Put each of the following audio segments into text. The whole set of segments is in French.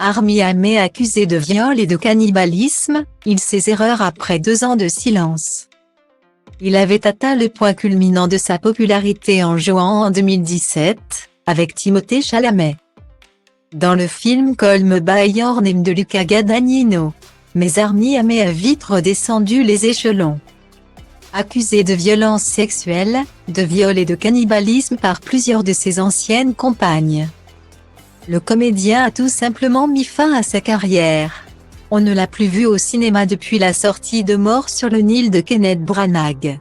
Armie Hammer accusé de viol et de cannibalisme, il ses erreurs après 2 ans de silence. Il avait atteint le point culminant de sa popularité en jouant en 2017, avec Timothée Chalamet, dans le film Call Me by Your Name de Luca Guadagnino. Mais Armie Hammer a vite redescendu les échelons. Accusé de violences sexuelles, de viol et de cannibalisme par plusieurs de ses anciennes compagnes, le comédien a tout simplement mis fin à sa carrière. On ne l'a plus vu au cinéma depuis la sortie de Mort sur le Nil de Kenneth Branagh.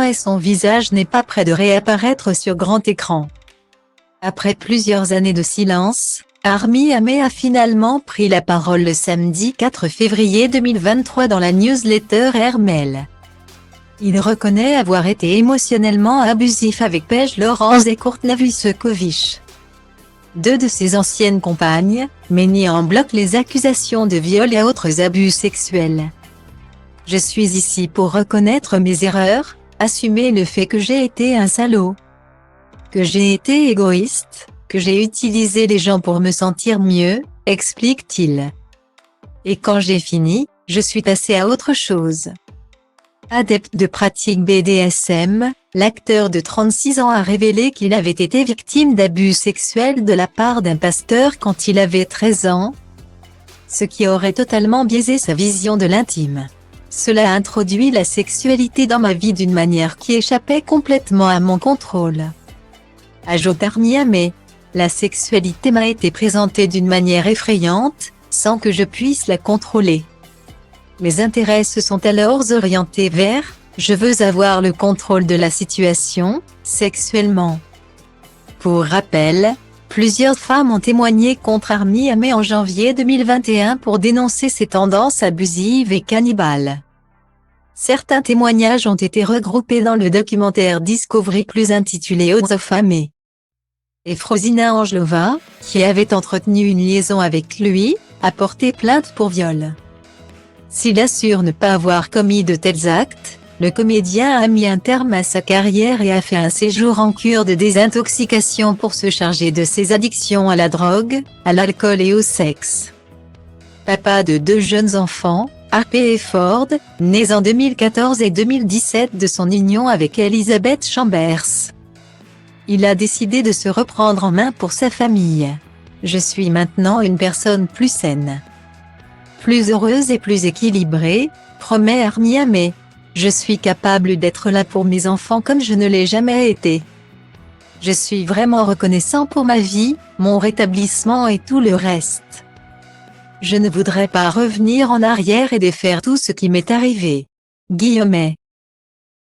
Et son visage n'est pas près de réapparaître sur grand écran. Après plusieurs années de silence, Armie Hammer a finalement pris la parole le samedi 4 février 2023 dans la newsletter Airmail. Il reconnaît avoir été émotionnellement abusif avec Paige Lawrence et Courtney Vucekovich, 2 de ses anciennes compagnes, mais nie en bloc les accusations de viol et autres abus sexuels. « Je suis ici pour reconnaître mes erreurs, assumer le fait que j'ai été un salaud, que j'ai été égoïste, que j'ai utilisé les gens pour me sentir mieux », explique-t-il. « Et quand j'ai fini, je suis passé à autre chose. » Adepte de pratiques BDSM, l'acteur de 36 ans a révélé qu'il avait été victime d'abus sexuels de la part d'un pasteur quand il avait 13 ans, ce qui aurait totalement biaisé sa vision de l'intime. Cela a introduit la sexualité dans ma vie d'une manière qui échappait complètement à mon contrôle. Ajoute Armie Hammer, la sexualité m'a été présentée d'une manière effrayante, sans que je puisse la contrôler. Mes intérêts se sont alors orientés vers « je veux avoir le contrôle de la situation, sexuellement ». Pour rappel, plusieurs femmes ont témoigné contre Armie Hammer en janvier 2021 pour dénoncer ses tendances abusives et cannibales. Certains témoignages ont été regroupés dans le documentaire Discovery Plus intitulé Odds of Hammer. Et Frosina Angelova, qui avait entretenu une liaison avec lui, a porté plainte pour viol. S'il assure ne pas avoir commis de tels actes, le comédien a mis un terme à sa carrière et a fait un séjour en cure de désintoxication pour se charger de ses addictions à la drogue, à l'alcool et au sexe. Papa de 2 jeunes enfants, Harper et Ford, nés en 2014 et 2017 de son union avec Elizabeth Chambers, il a décidé de se reprendre en main pour sa famille. « Je suis maintenant une personne plus saine, plus heureuse et plus équilibrée », promet Armie Hammer. « Je suis capable d'être là pour mes enfants comme je ne l'ai jamais été. Je suis vraiment reconnaissant pour ma vie, mon rétablissement et tout le reste. Je ne voudrais pas revenir en arrière et défaire tout ce qui m'est arrivé. » Guillemets.